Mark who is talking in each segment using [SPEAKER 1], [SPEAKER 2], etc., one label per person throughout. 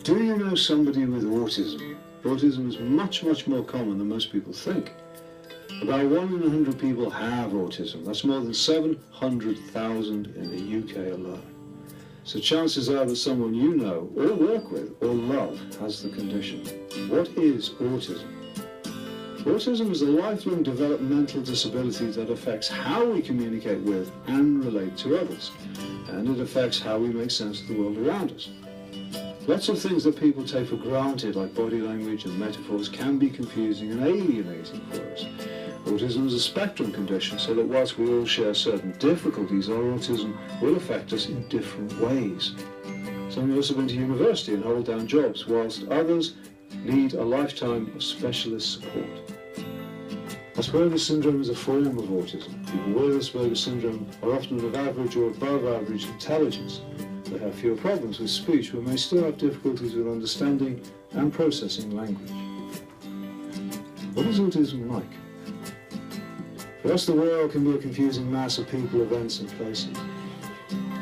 [SPEAKER 1] Do you know somebody with autism? Autism is much, much more common than most people think. About 1 in 100 people have autism. That's more than 700,000 in the UK alone. So chances are that someone you know, or work with, or love has the condition. What is autism? Autism is a lifelong developmental disability that affects how we communicate with and relate to others, and it affects how we make sense of the world around us. Lots of things that people take for granted, like body language and metaphors, can be confusing and alienating for us. Autism is a spectrum condition, so that whilst we all share certain difficulties, our autism will affect us in different ways. Some of us have been to university and hold down jobs, whilst others need a lifetime of specialist support. Asperger's syndrome is a form of autism. People with Asperger's syndrome are often of average or above average intelligence. They have fewer problems with speech, but may still have difficulties with understanding and processing language. What is autism like? For us, the world can be a confusing mass of people, events, and places.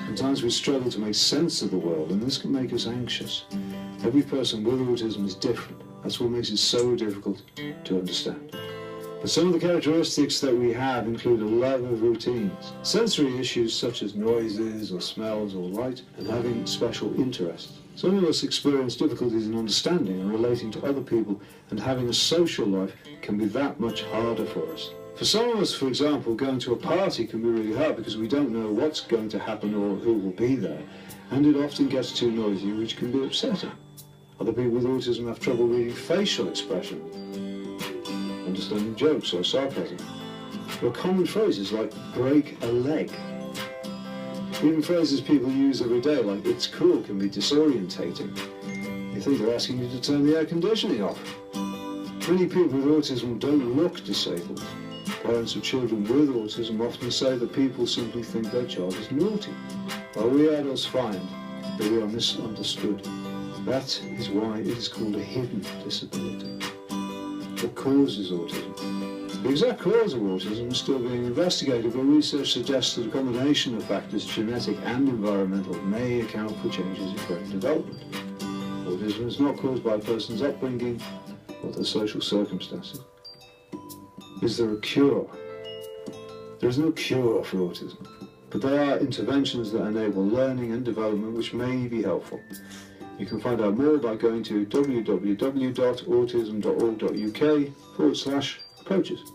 [SPEAKER 1] Sometimes we struggle to make sense of the world, and this can make us anxious. Every person with autism is different. That's what makes it so difficult to understand. But some of the characteristics that we have include a love of routines, sensory issues such as noises or smells or light, and having special interests. Some of us experience difficulties in understanding and relating to other people, and having a social life can be that much harder for us. For some of us, for example, going to a party can be really hard because we don't know what's going to happen or who will be there, and it often gets too noisy, which can be upsetting. Other people with autism have trouble reading facial expression, understanding jokes or sarcasm. There are common phrases like break a leg. Even phrases people use every day like it's cool can be disorientating. You think they're asking you to turn the air conditioning off. Many people with autism don't look disabled. Parents of children with autism often say that people simply think their child is naughty, while we adults find that we are misunderstood. That is why it is called a hidden disability. What causes autism? The exact cause of autism is still being investigated, but research suggests that a combination of factors, genetic and environmental, may account for changes in brain development. Autism is not caused by a person's upbringing or their social circumstances. Is there a cure? There is no cure for autism, but there are interventions that enable learning and development which may be helpful. You can find out more by going to www.autism.org.uk/approaches.